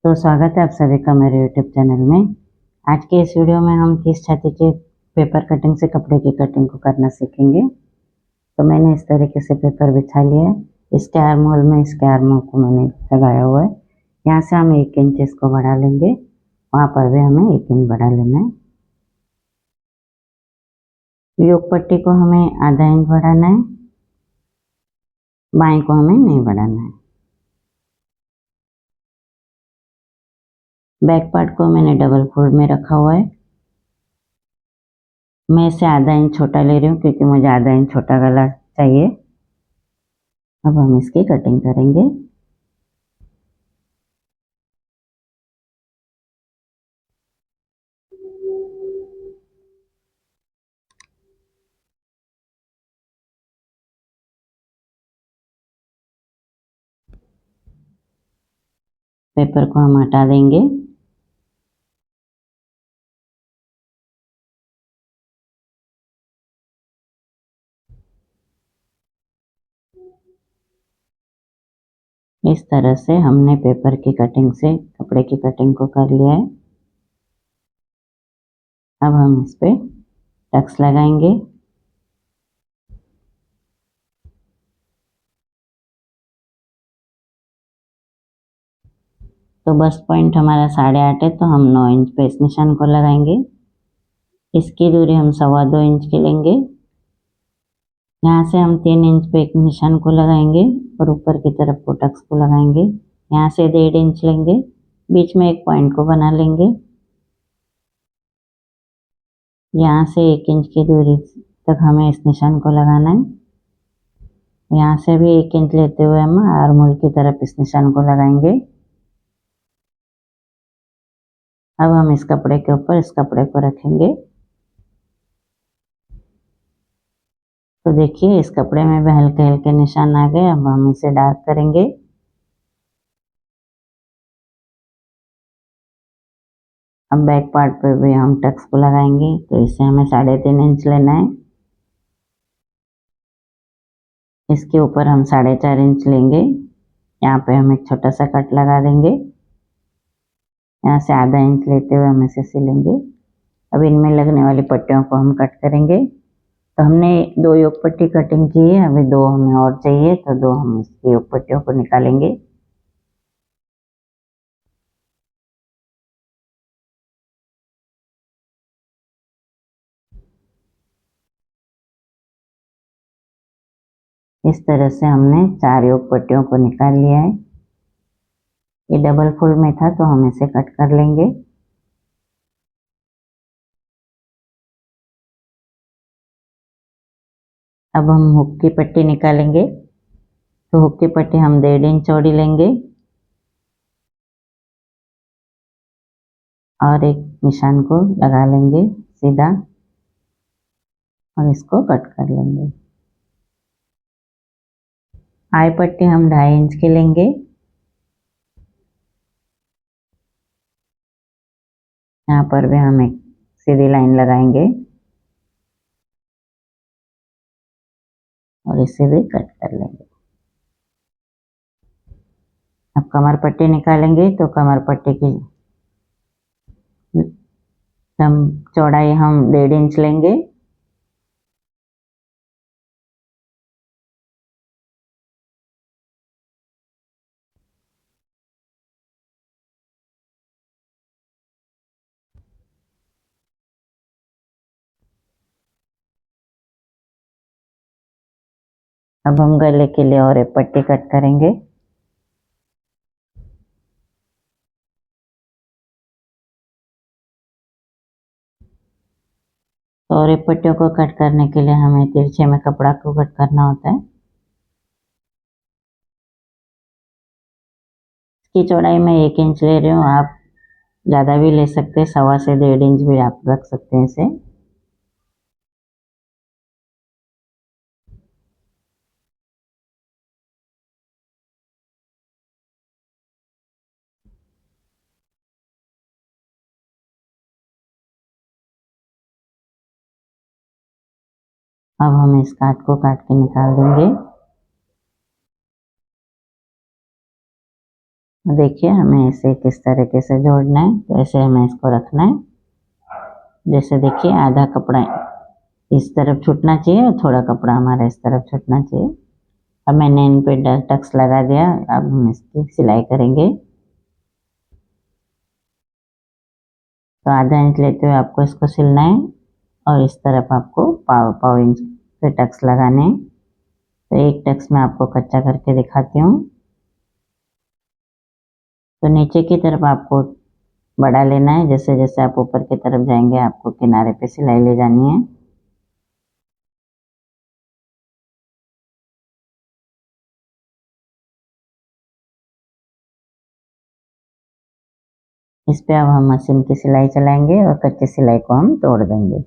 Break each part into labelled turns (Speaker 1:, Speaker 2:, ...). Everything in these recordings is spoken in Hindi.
Speaker 1: तो स्वागत है आप सभी का मेरे YouTube चैनल में। आज के इस वीडियो में हम 30 छाती के पेपर कटिंग से कपड़े की कटिंग को करना सीखेंगे। तो मैंने इस तरीके से पेपर बिछा लिया है। इसके आर्म होल में इसके आर्म को मैंने लगाया हुआ है। यहाँ से हम 1 इंच इसको बढ़ा लेंगे, वहाँ पर भी हमें 1 इंच बढ़ा लेना है। योग पट्टी को हमें आधा इंच बढ़ाना है, बाएं को हमें नहीं बढ़ाना है। बैक पार्ट को मैंने डबल फोल्ड में रखा हुआ है। मैं इसे आधा इंच छोटा ले रही हूँ क्योंकि मुझे आधा इंच छोटा गला चाहिए। अब हम इसकी कटिंग करेंगे। पेपर को हम हटा देंगे। इस तरह से हमने पेपर की कटिंग से कपड़े की कटिंग को कर लिया है। अब हम इस पे टक्स लगाएंगे। तो बस पॉइंट हमारा 8.5 है, तो हम 9 इंच पे इस निशान को लगाएंगे। इसकी दूरी हम 2.25 इंच की लेंगे। यहाँ से हम 3 इंच पे एक निशान को लगाएंगे और ऊपर की तरफ को टक्स को लगाएंगे। यहाँ से 1.5 इंच लेंगे, बीच में एक पॉइंट को बना लेंगे। यहाँ से 1 इंच की दूरी तक हमें इस निशान को लगाना है। यहाँ से भी 1 इंच लेते हुए हम आर्म होल की तरफ इस निशान को लगाएंगे। अब हम इस कपड़े के ऊपर इस कपड़े को रखेंगे। तो देखिए इस कपड़े में भी हल्के हल्के निशान आ गए। अब हम इसे डार्क करेंगे। अब बैक पार्ट पे भी हम टक्स को लगाएंगे। तो इसे हमें 3.5 इंच लेना है। इसके ऊपर हम 4.5 इंच लेंगे। यहाँ पे हम एक छोटा सा कट लगा देंगे। यहाँ से आधा इंच लेते हुए हम इसे सिलेंगे। अब इनमें लगने वाली पट्टियों को हम कट करेंगे। तो हमने 2 योग पट्टी कटिंग की है, अभी 2 हमें और चाहिए, तो 2 हम इसकी योग पट्टियों को निकालेंगे। इस तरह से हमने 4 योग पट्टियों को निकाल लिया है। ये डबल फोल्ड में था तो हम इसे कट कर लेंगे। अब हम हुक की पट्टी निकालेंगे। तो हुक की पट्टी हम 1.5 इंच चौड़ी लेंगे और एक निशान को लगा लेंगे सीधा और इसको कट कर लेंगे। आई पट्टी हम 2.5 इंच की लेंगे। यहाँ पर भी हम एक सीधी लाइन लगाएंगे और इसे भी कट कर लेंगे। अब कमर पट्टी निकालेंगे। तो कमर पट्टी की हम चौड़ाई हम 1.5 इंच लेंगे। अब हम गले के लिए और एक पट्टी कट करेंगे। तो और एक पट्टियों को कट करने के लिए हमें तिरछे में कपड़ा को कट करना होता है। इसकी चौड़ाई मैं 1 इंच ले रही हूँ, आप ज़्यादा भी ले सकते हैं, 1.25 से 1.5 इंच भी आप रख सकते हैं इसे। अब हम इस काट को काट के निकाल देंगे। देखिए हमें इसे किस तरीके से जोड़ना है, तो ऐसे हमें इसको रखना है। जैसे देखिए आधा कपड़ा इस तरफ छूटना चाहिए और थोड़ा कपड़ा हमारा इस तरफ छूटना चाहिए। अब मैंने इन पे टक्स लगा दिया, अब हम इसकी सिलाई करेंगे। तो आधा इंच लेते हुए आपको इसको सिलना है और इस तरफ आपको पाव पाव इंच पे टक्स लगाने हैं। तो एक टक्स मैं आपको कच्चा करके दिखाती हूँ। तो नीचे की तरफ आपको बड़ा लेना है, जैसे जैसे आप ऊपर की तरफ जाएंगे आपको किनारे पे सिलाई ले जानी है। इस पे अब हम मशीन की सिलाई चलाएंगे और कच्ची सिलाई को हम तोड़ देंगे।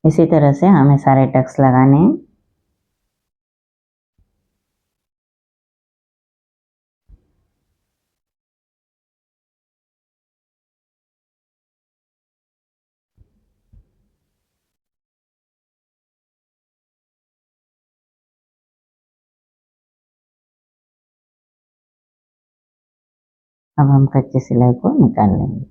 Speaker 1: इसी तरह से हमें सारे टक्स लगाने हैं। अब हम कच्ची सिलाई को निकाल लेंगे।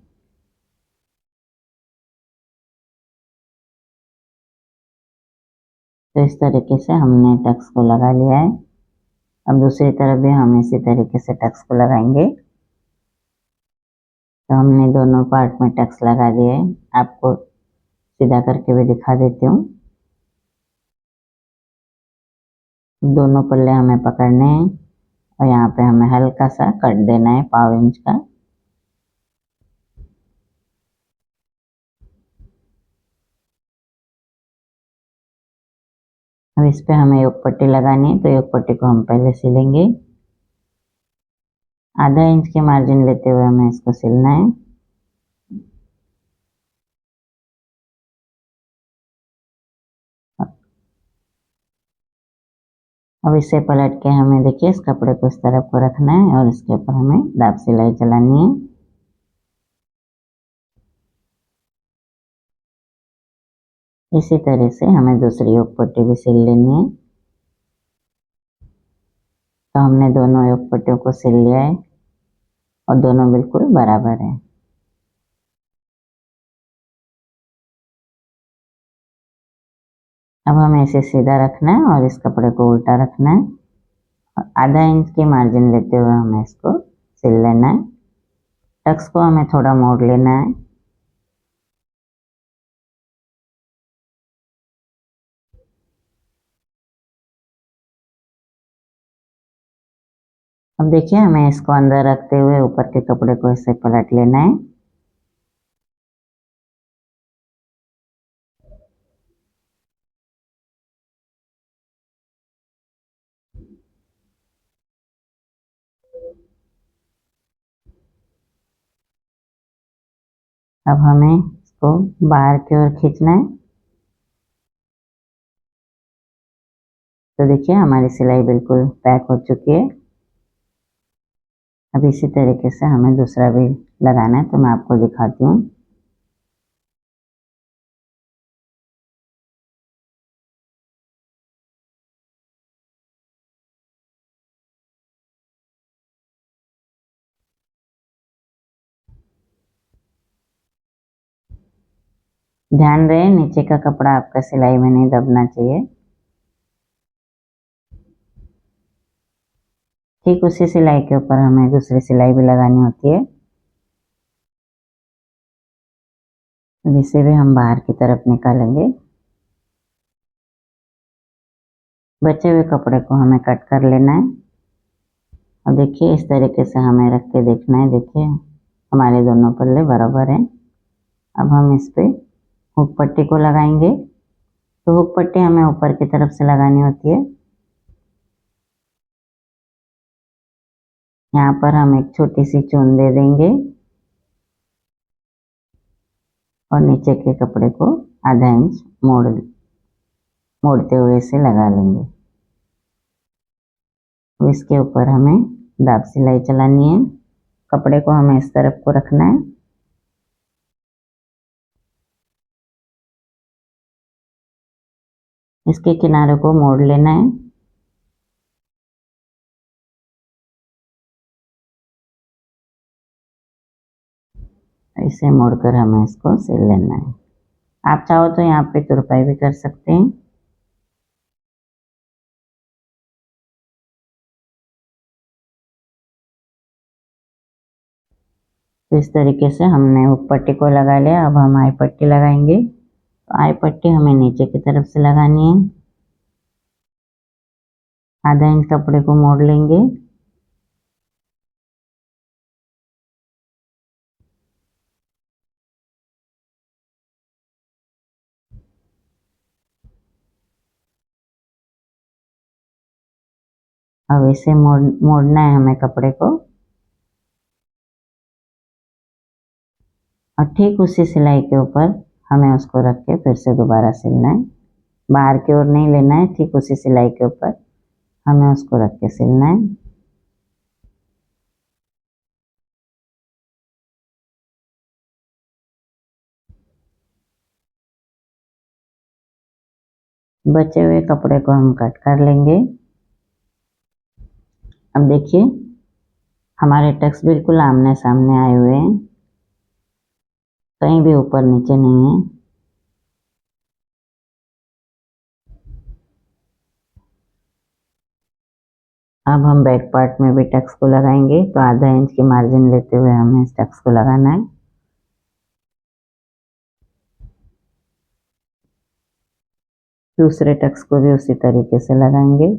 Speaker 1: तो इस तरीके से हमने टक्स को लगा लिया है। अब दूसरी तरफ भी हम इसी तरीके से टक्स को लगाएंगे। तो हमने दोनों पार्ट में टक्स लगा दिए हैं। आपको सीधा करके भी दिखा देती हूँ। दोनों पल्ले हमें पकड़ने हैं और यहाँ पे हमें हल्का सा कट देना है पाव इंच का। अब इस पे हमें योग पट्टी लगानी है, तो योग पट्टी को हम पहले सिलेंगे। आधा इंच के मार्जिन लेते हुए हमें इसको सिलना है। अब इसे पलट के हमें देखिए इस कपड़े को इस तरफ को रखना है और इसके ऊपर हमें दाब सिलाई चलानी है। इसी तरह से हमें दूसरी योग पट्टी भी सिल लेनी है। तो हमने दोनों योग पट्टियों को सिल लिया है और दोनों बिल्कुल बराबर है। अब हमें इसे सीधा रखना है और इस कपड़े को उल्टा रखना है और आधा इंच की मार्जिन लेते हुए हमें इसको सिल लेना है। टक्स को हमें थोड़ा मोड़ लेना है। अब देखिए हमें इसको अंदर रखते हुए ऊपर के कपड़े को इससे पलट लेना है। अब हमें इसको बाहर की ओर खींचना है। तो देखिए हमारी सिलाई बिल्कुल पैक हो चुकी है। अब इसी तरीके से हमें दूसरा भी लगाना है, तो मैं आपको दिखाती हूँ। ध्यान रहे नीचे का कपड़ा आपका सिलाई में नहीं दबना चाहिए। ठीक उसी सिलाई के ऊपर हमें दूसरी सिलाई भी लगानी होती है। अब इसे भी हम बाहर की तरफ निकालेंगे। बचे हुए कपड़े को हमें कट कर लेना है। अब देखिए इस तरीके से हमें रख के देखना है। देखिए हमारे दोनों पल्ले बराबर हैं। अब हम इस पे हुक पट्टी को लगाएंगे। तो हुक पट्टी हमें ऊपर की तरफ से लगानी होती है। यहाँ पर हम एक छोटी सी चून दे देंगे और नीचे के कपड़े को आधा इंच मोड़ते हुए इसे लगा लेंगे। तो इसके ऊपर हमें दाब सिलाई चलानी है। कपड़े को हमें इस तरफ को रखना है। इसके किनारे को मोड़ लेना है। इसे मोड़कर हमें इसको सिल लेना है। आप चाहो तो यहाँ पे तुरपाई भी कर सकते हैं। तो इस तरीके से हमने हुक पट्टी को लगा लिया। अब हम आई पट्टी लगाएंगे। तो आई पट्टी हमें नीचे की तरफ से लगानी है। आधा इंच कपड़े को मोड़ लेंगे। अब इसे मोड़ना है हमें कपड़े को, और ठीक उसी सिलाई के ऊपर हमें उसको रख के फिर से दोबारा सिलना है। बाहर की ओर नहीं लेना है, ठीक उसी सिलाई के ऊपर हमें उसको रख के सिलना है। बचे हुए कपड़े को हम कट कर लेंगे। अब देखिए हमारे टक्स बिल्कुल आमने सामने आए हुए हैं, कहीं भी ऊपर नीचे नहीं है। अब हम बैक पार्ट में भी टक्स को लगाएंगे। तो आधा इंच की मार्जिन लेते हुए हमें इस टक्स को लगाना है। दूसरे टक्स को भी उसी तरीके से लगाएंगे।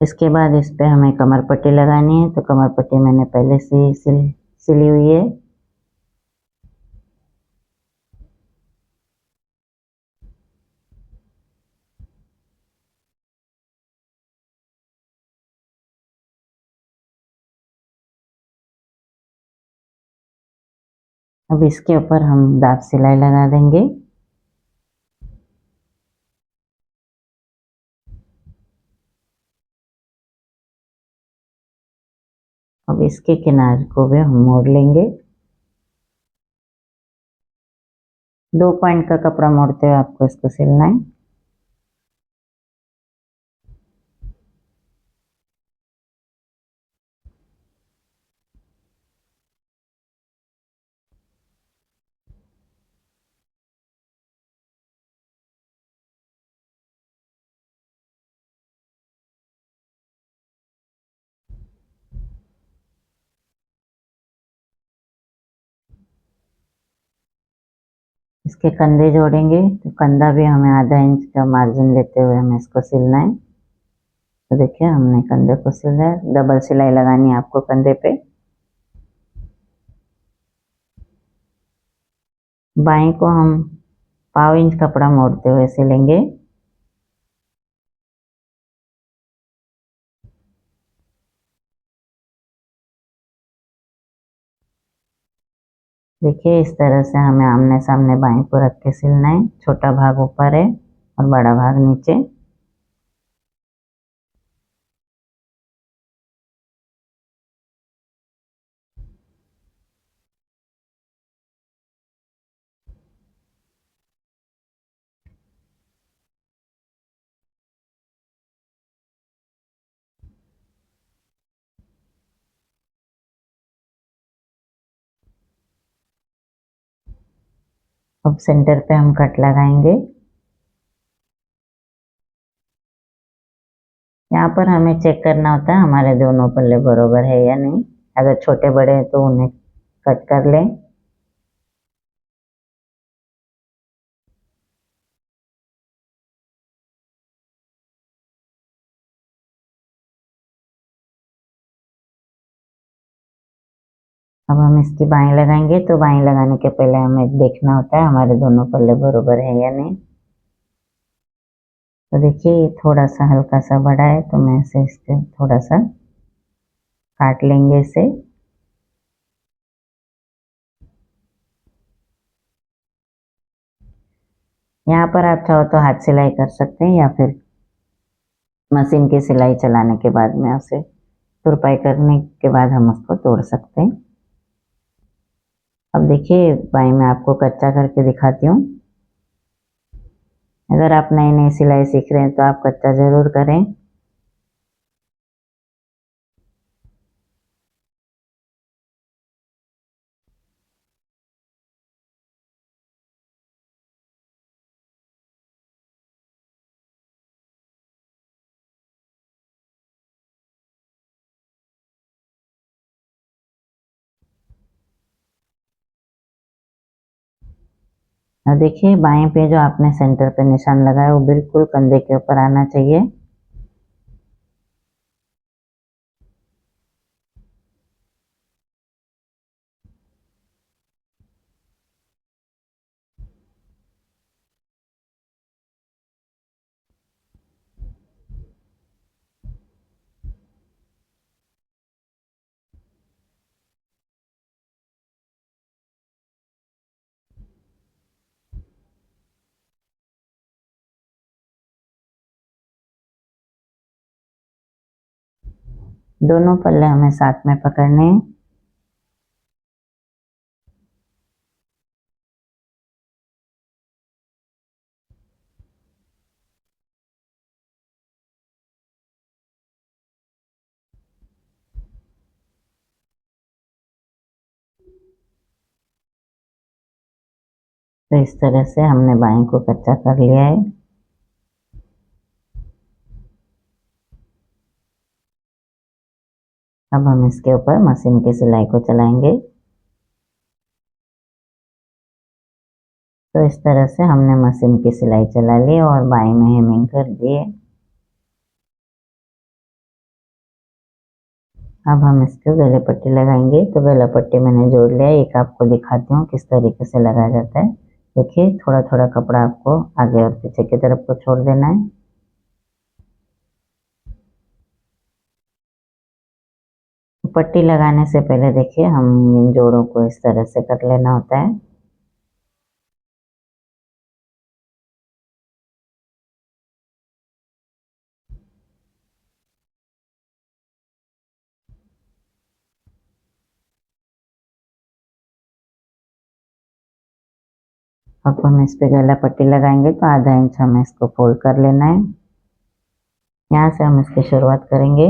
Speaker 1: इसके बाद इस पे हमें कमर पट्टी लगानी है। तो कमर पट्टी मैंने पहले से ही सिली हुई है। अब इसके ऊपर हम दाब सिलाई लगा देंगे। अब इसके किनारे को भी हम मोड़ लेंगे। 2 पॉइंट का कपड़ा मोड़ते हुए आपको इसको सिलना है। इसके कंधे जोड़ेंगे। तो कंधा भी हमें आधा इंच का मार्जिन लेते हुए हमें इसको सिलना है। तो देखिए हमने कंधे को सिला है। डबल सिलाई लगानी है आपको कंधे पे। बाएं को हम पाव इंच कपड़ा मोड़ते हुए सिलेंगे। देखिए इस तरह से हमें आमने सामने बाएं को रख के सिलना है। छोटा भाग ऊपर है और बड़ा भाग नीचे। अब सेंटर पे हम कट लगाएंगे। यहाँ पर हमें चेक करना होता है हमारे दोनों पल्ले बरोबर है या नहीं। अगर छोटे बड़े हैं तो उन्हें कट कर लें। अब हम इसकी बाएं लगाएंगे। तो बाएं लगाने के पहले हमें देखना होता है हमारे दोनों पल्ले बरोबर है या नहीं। तो देखिए ये थोड़ा सा हल्का सा बड़ा है, तो मैं इसे इसके थोड़ा सा काट लेंगे इसे। यहाँ पर आप चाहो तो हाथ सिलाई कर सकते हैं, या फिर मशीन की सिलाई चलाने के बाद में उसे तुरपाई करने के बाद हम उसको तोड़ सकते हैं। अब देखिए बाई मैं आपको कच्चा करके दिखाती हूँ। अगर आप नई नई सिलाई सीख रहे हैं तो आप कच्चा ज़रूर करें। और देखिए बाएं पे जो आपने सेंटर पे निशान लगाया वो बिल्कुल कंधे के ऊपर आना चाहिए। दोनों पल्ले हमें साथ में पकड़ने हैं। तो इस तरह से हमने बाएं को कच्चा कर लिया है। अब हम इसके ऊपर मशीन की सिलाई को चलाएंगे। तो इस तरह से हमने मशीन की सिलाई चला ली और बाएं में हेमिंग कर दिए। अब हम इसको गले पट्टी लगाएंगे। तो गला पट्टी मैंने जोड़ लिया है। एक आपको दिखाती हूँ किस तरीके से लगाया जाता है। देखिए थोड़ा थोड़ा कपड़ा आपको आगे और पीछे की तरफ को छोड़ देना है। पट्टी लगाने से पहले देखिए हम इन जोड़ों को इस तरह से कर लेना होता है। अब हम इस पे गला पट्टी लगाएंगे तो आधा इंच हमें इसको फोल्ड कर लेना है। यहाँ से हम इसकी शुरुआत करेंगे।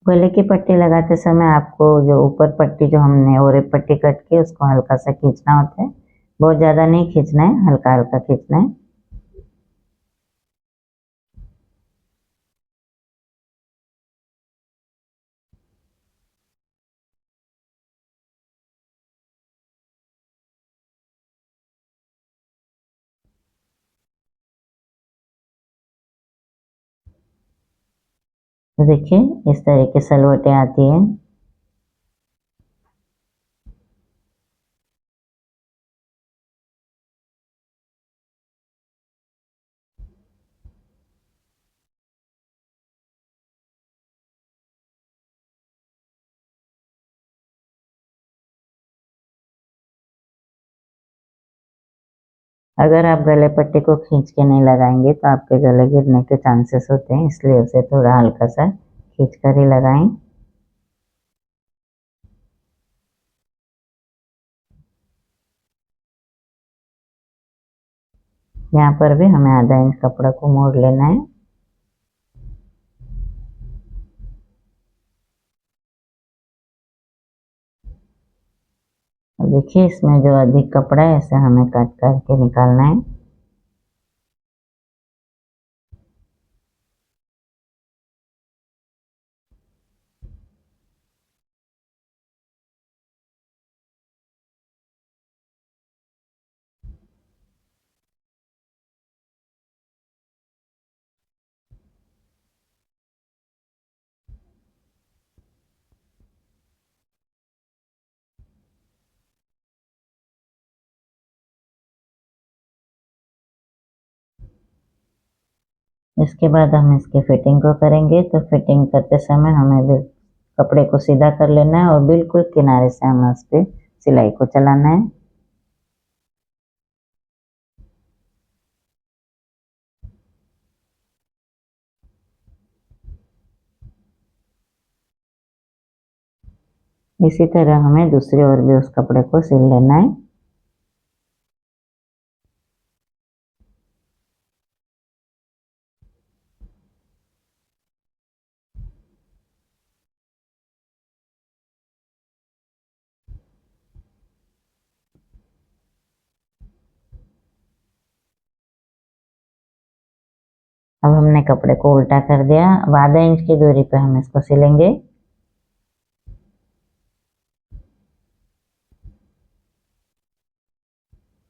Speaker 1: गले की पट्टी लगाते समय आपको जो ऊपर पट्टी जो हमने और एक पट्टी कट की उसको हल्का सा खींचना होता है। बहुत ज़्यादा नहीं खींचना है, हल्का हल्का खींचना है। तो देखिए इस तरह की सलवटें आती हैं। अगर आप गले पट्टी को खींच के नहीं लगाएंगे तो आपके गले गिरने के चांसेस होते हैं, इसलिए उसे थोड़ा हल्का सा खींच कर ही लगाएं। यहाँ पर भी हमें आधा इंच कपड़ा को मोड़ लेना है। और देखिए इसमें जो अधिक कपड़ा है इसे हमें कट करके निकालना है। इसके बाद हम इसकी फिटिंग को करेंगे। तो फिटिंग करते समय हमें भी कपड़े को सीधा कर लेना है और बिल्कुल किनारे से हमें उस पर सिलाई को चलाना है। इसी तरह हमें दूसरी ओर भी उस कपड़े को सिल लेना है। अब हमने कपड़े को उल्टा कर दिया। अब आधा इंच की दूरी पे हम इसको सिलेंगे।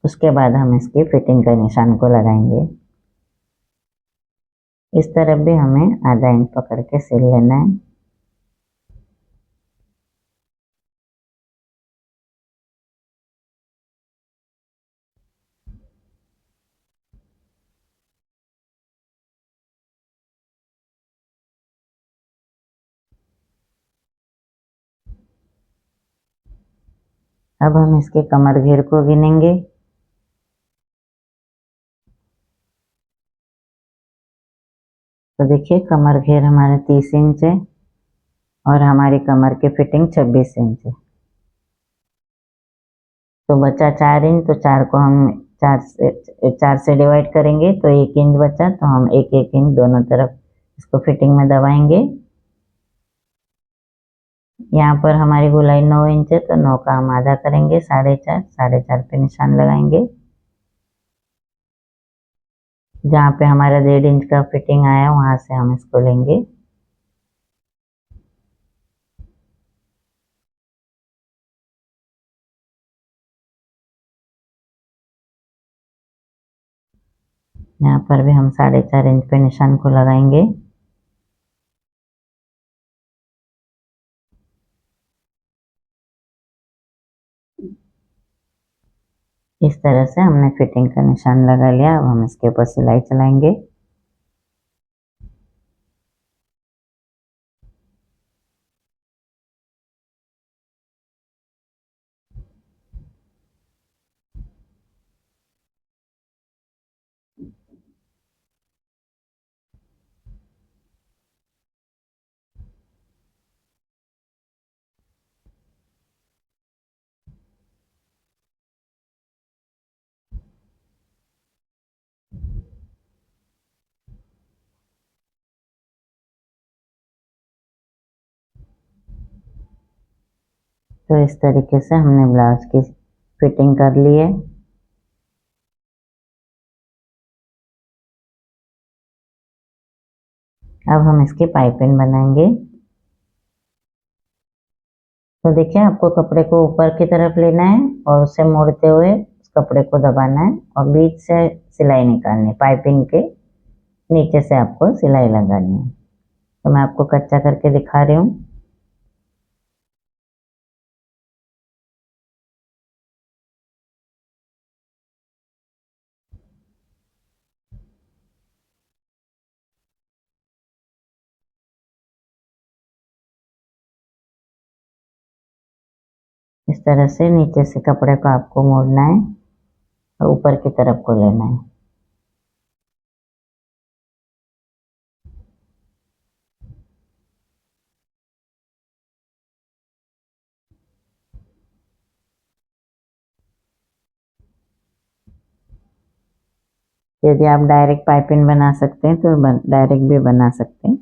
Speaker 1: उसके बाद हम इसकी फिटिंग के निशान को लगाएंगे। इस तरफ भी हमें आधा इंच पकड़ के सिल लेना है। अब हम इसके कमर घेर को गिनेंगे। तो देखिए कमर घेर हमारा 30 इंच है और हमारी कमर की फिटिंग 26 इंच है। तो बचा 4 इंच, तो 4 को हम 4 से डिवाइड करेंगे तो 1 इंच बचा, तो हम एक एक इंच दोनों तरफ इसको फिटिंग में दबाएंगे। यहाँ पर हमारी गोलाई 9 इंच है, तो 9 का हम आधा करेंगे, 4.5, 4.5 पे निशान लगाएंगे। जहाँ पे हमारा 1.5 इंच का फिटिंग आया वहां से हम इसको लेंगे। यहाँ पर भी हम 4.5 इंच पे निशान को लगाएंगे। इस तरह से हमने फिटिंग का निशान लगा लिया। अब हम इसके ऊपर सिलाई चलाएंगे। तो इस तरीके से हमने ब्लाउज की फिटिंग कर ली है। अब हम इसकी पाइपिंग बनाएंगे। तो देखिए आपको कपड़े को ऊपर की तरफ लेना है और उसे मोड़ते हुए उस कपड़े को दबाना है और बीच से सिलाई निकालनी है। पाइपिंग के नीचे से आपको सिलाई लगानी है। तो मैं आपको कच्चा करके दिखा रही हूँ। इस तरह से नीचे से कपड़े को आपको मोड़ना है और ऊपर की तरफ को लेना है। यदि आप डायरेक्ट पाइपिंग बना सकते हैं तो डायरेक्ट भी बना सकते हैं।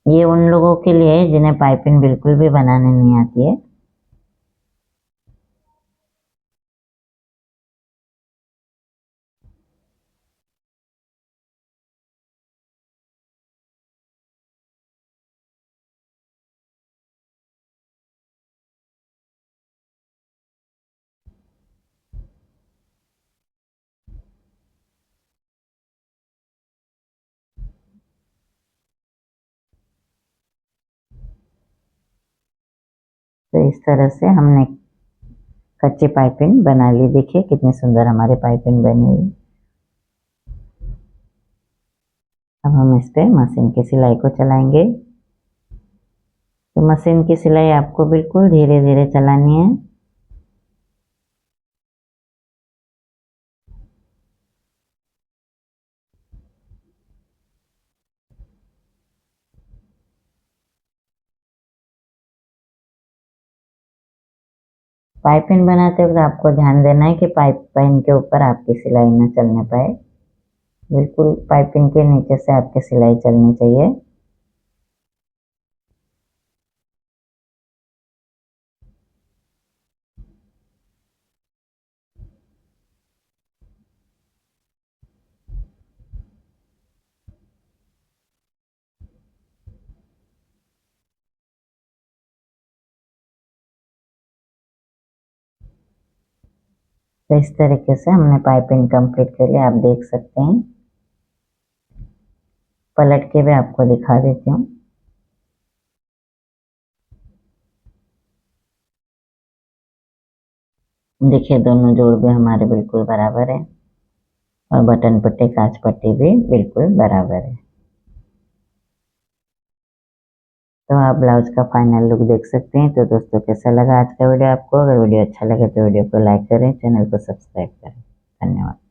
Speaker 1: ये उन लोगों के लिए है जिन्हें पाइपिंग बिल्कुल भी बनाने नहीं आती है। तो इस तरह से हमने कच्ची पाइपिंग बना ली। देखिए कितनी सुंदर हमारी पाइपिंग बनी हुई। अब हम इस पे मशीन की सिलाई को चलाएंगे। तो मशीन की सिलाई आपको बिल्कुल धीरे धीरे चलानी है। पाइपिंग बनाते वक्त आपको ध्यान देना है कि पाइपिंग के ऊपर आपकी सिलाई न चलने पाए। बिल्कुल पाइपिंग के नीचे से आपकी सिलाई चलनी चाहिए। तो इस तरीके से हमने पाइपिंग कंप्लीट कर लिया। आप देख सकते हैं, पलट के भी आपको दिखा देती हूँ। देखिए दोनों जोड़ भी हमारे बिल्कुल बराबर है और बटन पट्टी काज पट्टी भी बिल्कुल बराबर है। तो आप ब्लाउज का फाइनल लुक देख सकते हैं। तो दोस्तों कैसा लगा आज का वीडियो आपको? अगर वीडियो अच्छा लगे तो वीडियो को लाइक करें, चैनल को सब्सक्राइब करें। धन्यवाद।